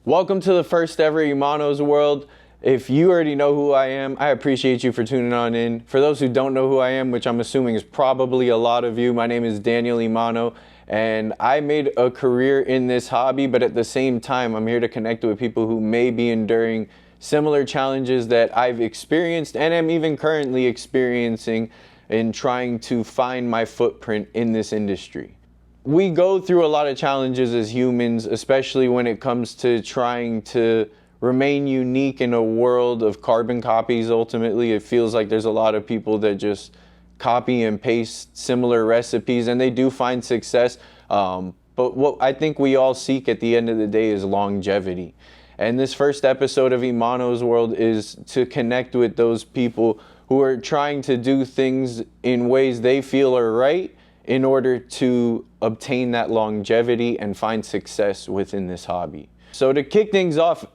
Welcome to the first ever Imano's World. If you already know who I am, I appreciate you for tuning on in. For those who don't know who I am, which I'm assuming is probably a lot of you, my name is Daniel Imano, and I made a career in this hobby, but at the same time, I'm here to connect with people who may be enduring similar challenges that I've experienced and am even currently experiencing in trying to find my footprint in this industry. We go through a lot of challenges as humans, especially when it comes to trying to remain unique in a world of carbon copies. Ultimately, it feels like there's a lot of people that just copy and paste similar recipes, and they do find success. But what I think we all seek at the end of the day is longevity. And this first episode of Imano's World is to connect with those people who are trying to do things in ways they feel are right in order to obtain that longevity and find success within this hobby. So to kick things off,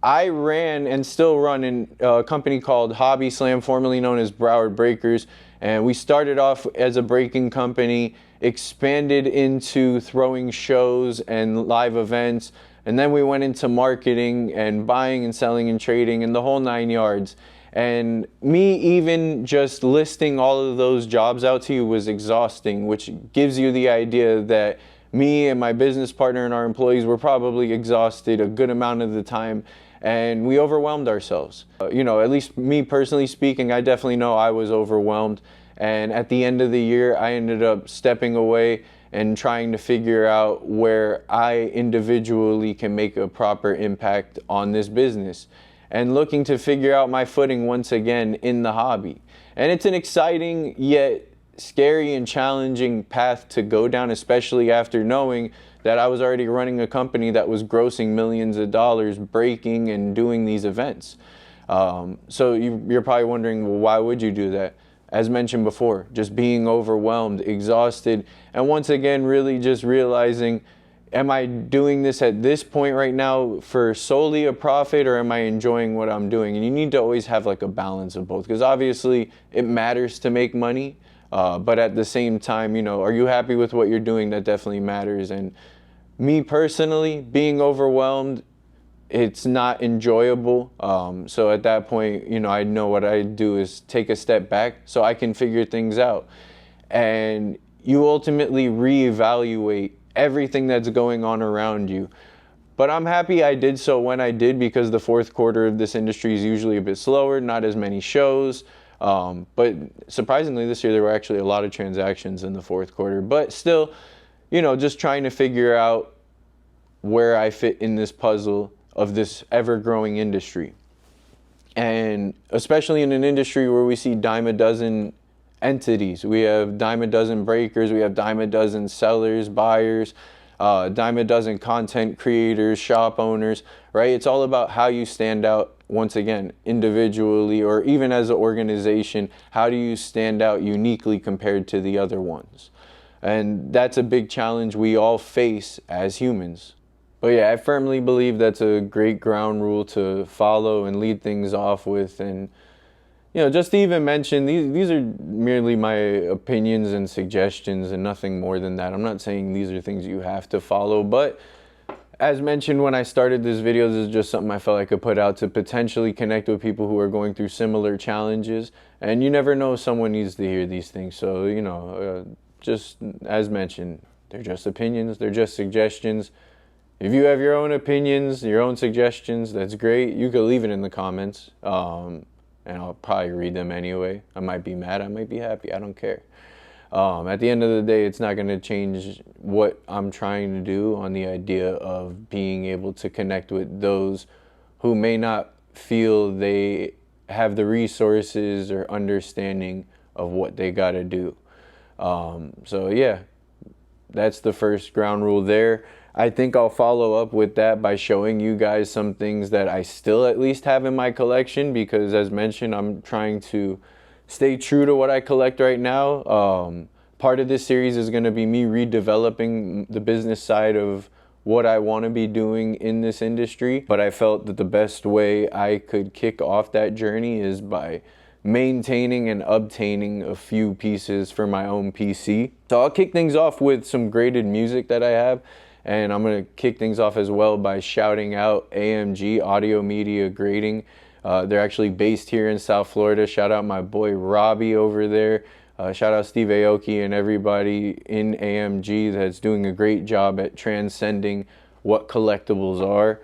I ran and still run in a company called Hobby Slam, formerly known as Broward Breakers. And we started off as a breaking company, expanded into throwing shows and live events. And then we went into marketing and buying and selling and trading and the whole 9 yards. And me even just listing all of those jobs out to you was exhausting, which gives you the idea that me and my business partner and our employees were probably exhausted a good amount of the time, and we overwhelmed ourselves. At least me personally speaking, I definitely know I was overwhelmed. And at the end of the year, I ended up stepping away and trying to figure out where I individually can make a proper impact on this business, and looking to figure out my footing once again in the hobby. And it's an exciting yet scary and challenging path to go down, especially after knowing that I was already running a company that was grossing millions of dollars breaking and doing these events. So you're probably wondering, well, why would you do that? As mentioned before, just being overwhelmed, exhausted, and once again really just realizing, am I doing this at this point right now for solely a profit, or am I enjoying what I'm doing? And you need to always have like a balance of both, because obviously it matters to make money, but at the same time, are you happy with what you're doing? That definitely matters. And me personally, being overwhelmed, it's not enjoyable. So at that point, I know what I do is take a step back so I can figure things out. And you ultimately reevaluate everything that's going on around you. But I'm happy I did so when I did, because the fourth quarter of this industry is usually a bit slower, not as many shows. But surprisingly, this year there were actually a lot of transactions in the fourth quarter. But still, just trying to figure out where I fit in this puzzle of this ever-growing industry. And especially in an industry where we see dime a dozen entities. We have dime a dozen breakers, we have dime a dozen sellers, buyers, dime a dozen content creators, shop owners, right? It's all about how you stand out, once again, individually or even as an organization. How do you stand out uniquely compared to the other ones? And that's a big challenge we all face as humans. But yeah, I firmly believe that's a great ground rule to follow and lead things off with. And just to even mention, these are merely my opinions and suggestions and nothing more than that. I'm not saying these are things you have to follow, but as mentioned when I started this video, this is just something I felt I could put out to potentially connect with people who are going through similar challenges. And you never know, someone needs to hear these things. So, just as mentioned, they're just opinions, they're just suggestions. If you have your own opinions, your own suggestions, that's great. You could leave it in the comments. And I'll probably read them anyway. I might be mad, I might be happy, I don't care. At the end of the day, it's not going to change what I'm trying to do on the idea of being able to connect with those who may not feel they have the resources or understanding of what they got to do. So yeah, that's the first ground rule there. I think I'll follow up with that by showing you guys some things that I still at least have in my collection, because as mentioned, I'm trying to stay true to what I collect right now. Part of this series is going to be me redeveloping the business side of what I want to be doing in this industry, but I felt that the best way I could kick off that journey is by maintaining and obtaining a few pieces for my own PC. So I'll kick things off with some graded music that I have. And I'm going to kick things off as well by shouting out AMG, Audio Media Grading. They're actually based here in South Florida. Shout out my boy Robbie over there. Shout out Steve Aoki and everybody in AMG that's doing a great job at transcending what collectibles are.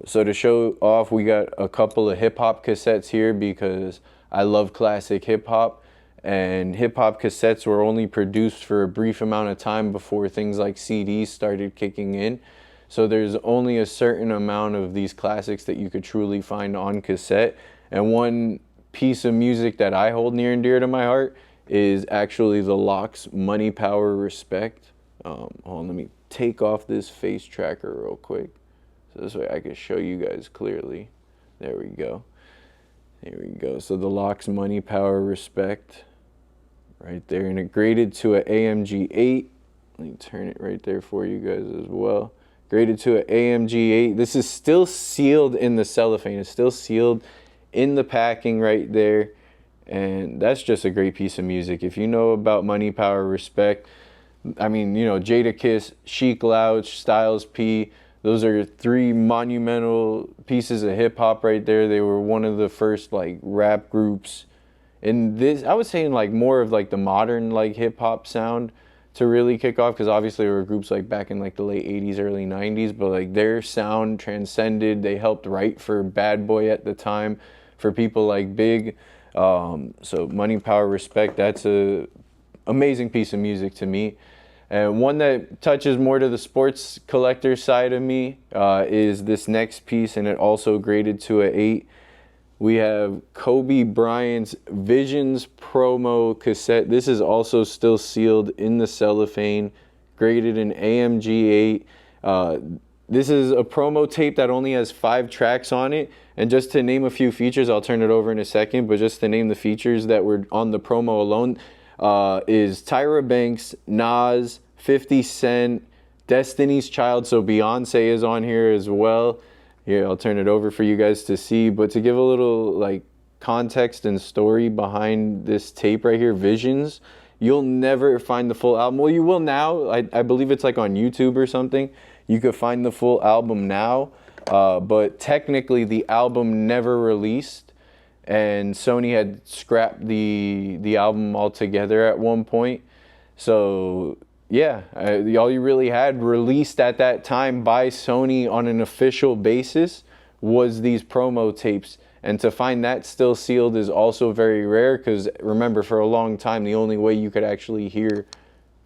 So to show off, we got a couple of hip-hop cassettes here because I love classic hip-hop. And hip-hop cassettes were only produced for a brief amount of time before things like CDs started kicking in. So there's only a certain amount of these classics that you could truly find on cassette. And one piece of music that I hold near and dear to my heart is actually the Lox Money, Power, Respect. Hold on, let me take off this face tracker real quick, so this way I can show you guys clearly. There we go. There we go. So the Lox Money, Power, Respect right there, and it graded to an AMG 8. Let me turn it right there for you guys as well. Graded to an AMG 8. This is still sealed in the cellophane. It's still sealed in the packing right there. And that's just a great piece of music. If you know about Money, Power, Respect, I mean, you know, Jadakiss, Chic Louch, Styles P, those are 3 monumental pieces of hip hop right there. They were one of the first like rap groups in this, I was saying like more of like the modern like hip hop sound to really kick off, because obviously there were groups like back in like the late 80s, early 90s, but like their sound transcended. They helped write for Bad Boy at the time, for people like Big. So Money, Power, Respect, that's a amazing piece of music to me. And one that touches more to the sports collector side of me is this next piece, and it also graded to an 8. We have Kobe Bryant's Visions promo cassette. This is also still sealed in the cellophane, graded in AMG 8. This is a promo tape that only has 5 tracks on it. And just to name a few features, I'll turn it over in a second, but just to name the features that were on the promo alone, is Tyra Banks, Nas, 50 Cent, Destiny's Child, so Beyonce is on here as well. Here, I'll turn it over for you guys to see, but to give a little like context and story behind this tape right here, Visions, you'll never find the full album. Well, you will now. I believe it's like on YouTube or something. You could find the full album now, but technically the album never released, and Sony had scrapped the album altogether at one point. So yeah, all you really had released at that time by Sony on an official basis was these promo tapes. And to find that still sealed is also very rare, because remember, for a long time, the only way you could actually hear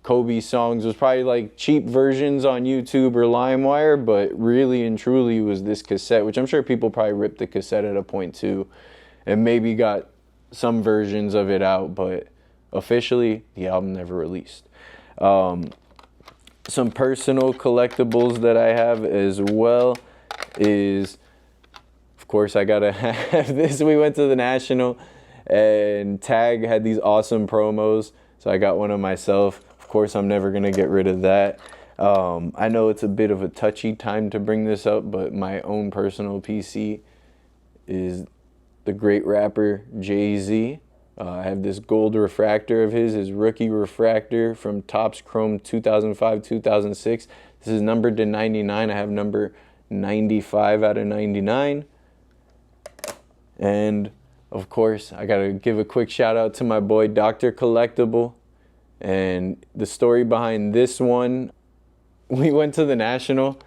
Kobe songs was probably like cheap versions on YouTube or LimeWire, but really and truly was this cassette, which I'm sure people probably ripped the cassette at a point too, and maybe got some versions of it out, but officially the album never released. Some personal collectibles that I have as well is, of course, I gotta have this. We went to the National and Tag had these awesome promos, so I got one of myself. Of course, I'm never gonna get rid of that. I know it's a bit of a touchy time to bring this up, but my own personal PC is the great rapper Jay-Z. I have this gold refractor of his rookie refractor from Topps Chrome 2005-2006. This is numbered to 99. I have number 95 out of 99. And of course, I gotta give a quick shout out to my boy Dr. Collectible. And the story behind this one, we went to the National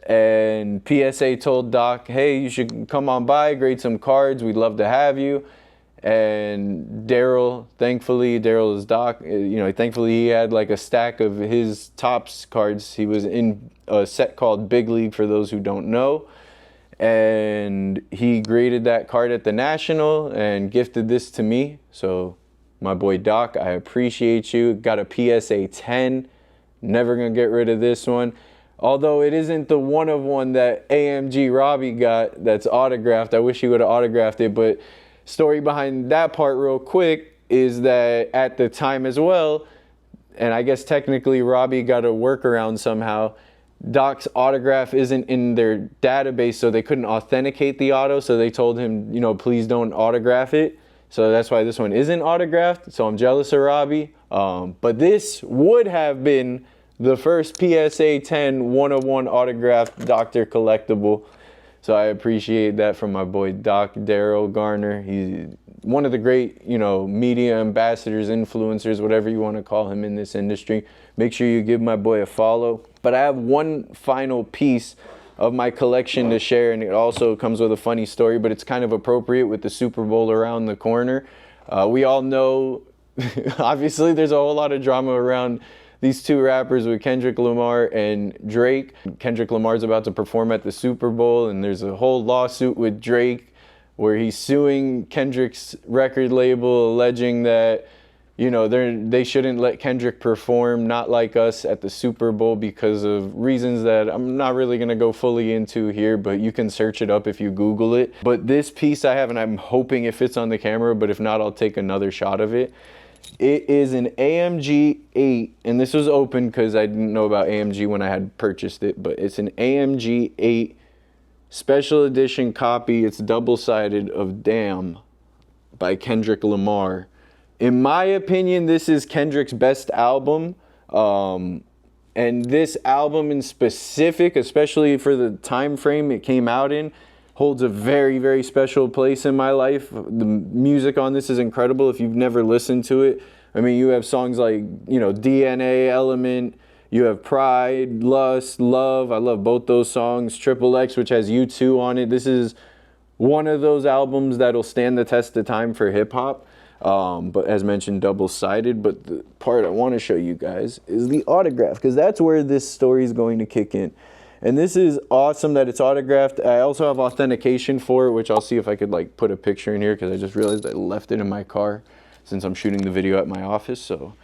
and PSA told Doc, hey, you should come on by, grade some cards, we'd love to have you. And Daryl, thankfully, Daryl is Doc, thankfully he had like a stack of his Topps cards. He was in a set called Big League, for those who don't know. And he graded that card at the National and gifted this to me. So my boy Doc, I appreciate you. Got a PSA 10. Never gonna get rid of this one. Although it isn't the one of one that AMG Robbie got that's autographed. I wish he would have autographed it, but story behind that part real quick is that at the time as well, and I guess technically Robbie got a workaround somehow, Doc's autograph isn't in their database, so they couldn't authenticate the auto, so they told him, please don't autograph it. So that's why this one isn't autographed, so I'm jealous of Robbie. But this would have been the first PSA 10 101 autographed Dr. Collectible. So I appreciate that from my boy Doc Daryl Garner. He's one of the great, media ambassadors, influencers, whatever you want to call him in this industry. Make sure you give my boy a follow. But I have one final piece of my collection to share, and it also comes with a funny story, but it's kind of appropriate with the Super Bowl around the corner. We all know, obviously, there's a whole lot of drama around these two rappers with Kendrick Lamar and Drake. Kendrick Lamar's about to perform at the Super Bowl, and there's a whole lawsuit with Drake where he's suing Kendrick's record label, alleging that, they shouldn't let Kendrick perform Not Like Us at the Super Bowl because of reasons that I'm not really going to go fully into here, but you can search it up if you Google it. But this piece I have, and I'm hoping it fits on the camera, but if not, I'll take another shot of it. It is an AMG 8, and this was open because I didn't know about AMG when I had purchased it, but it's an AMG 8 special edition copy. It's double-sided of Damn by Kendrick Lamar. In my opinion, this is Kendrick's best album, and this album in specific, especially for the time frame it came out in, holds a very, very special place in my life. The music on this is incredible if you've never listened to it. I mean, you have songs like, DNA, Element, you have Pride, Lust, Love. I love both those songs. Triple X, which has U2 on it. This is one of those albums that'll stand the test of time for hip hop. But as mentioned, double-sided. But the part I want to show you guys is the autograph, because that's where this story is going to kick in. And this is awesome that it's autographed. I also have authentication for it, which I'll see if I could put a picture in here, because I just realized I left it in my car since I'm shooting the video at my office. So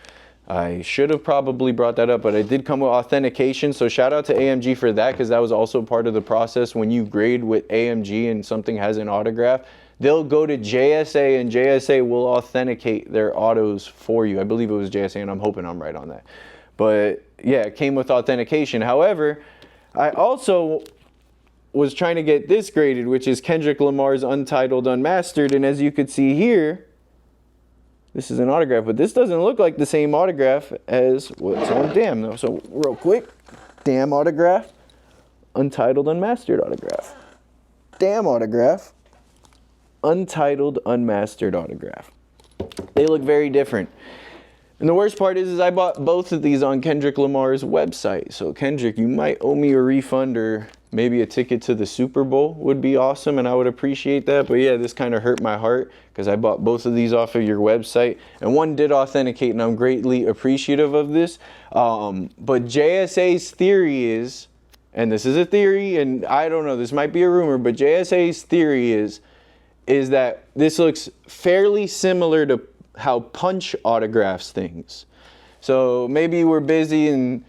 I should have probably brought that up, but I did come with authentication. So shout out to AMG for that, because that was also part of the process. When you grade with AMG and something has an autograph, they'll go to JSA, and JSA will authenticate their autos for you. I believe it was JSA, and I'm hoping I'm right on that. But yeah, it came with authentication. However, I also was trying to get this graded, which is Kendrick Lamar's Untitled Unmastered. And as you could see here, this is an autograph, but this doesn't look like the same autograph as what's on Damn, though. So real quick, Damn autograph, Untitled Unmastered autograph. Damn autograph, Untitled Unmastered autograph. They look very different. And the worst part is I bought both of these on Kendrick Lamar's website. So Kendrick, you might owe me a refund, or maybe a ticket to the Super Bowl would be awesome, and I would appreciate that. But yeah, this kind of hurt my heart because I bought both of these off of your website, and one did authenticate, and I'm greatly appreciative of this. But JSA's theory is, and this is a theory, and I don't know, this might be a rumor, but JSA's theory is that this looks fairly similar to how Punch autographs things. So maybe we're busy and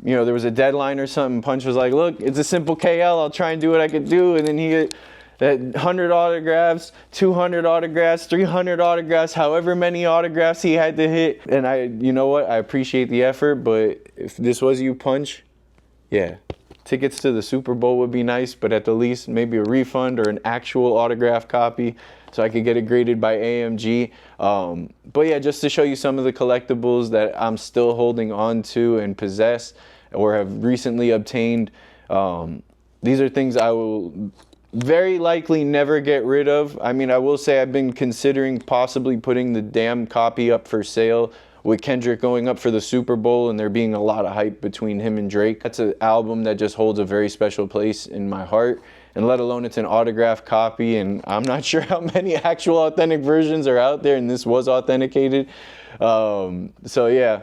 there was a deadline or something. Punch was like, look, it's a simple KL. I'll try and do what I could do. And then he get that 100 autographs, 200 autographs, 300 autographs, however many autographs he had to hit. And you know what? I appreciate the effort, but if this was you, Punch, yeah, tickets to the Super Bowl would be nice, but at the least maybe a refund or an actual autograph copy so I could get it graded by AMG. But yeah, just to show you some of the collectibles that I'm still holding on to and possess or have recently obtained. These are things I will very likely never get rid of. I mean, I will say I've been considering possibly putting the Damn copy up for sale, with Kendrick going up for the Super Bowl and there being a lot of hype between him and Drake. That's an album that just holds a very special place in my heart, and let alone it's an autographed copy, and I'm not sure how many actual authentic versions are out there, and this was authenticated. So yeah,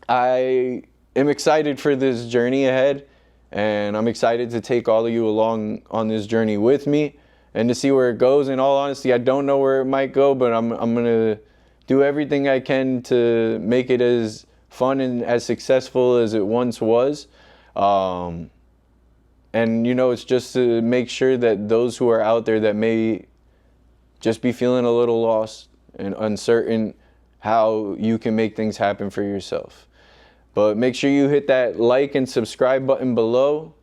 I am excited for this journey ahead, and I'm excited to take all of you along on this journey with me and to see where it goes. In all honesty, I don't know where it might go, but I'm gonna do everything I can to make it as fun and as successful as it once was. And it's just to make sure that those who are out there that may just be feeling a little lost and uncertain, how you can make things happen for yourself. But make sure you hit that like and subscribe button below.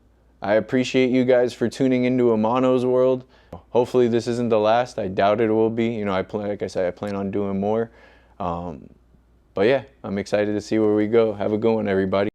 I appreciate you guys for tuning into Amano's World. Hopefully this isn't the last. I doubt it will be. Like I said, I plan on doing more. But yeah, I'm excited to see where we go. Have a good one, everybody.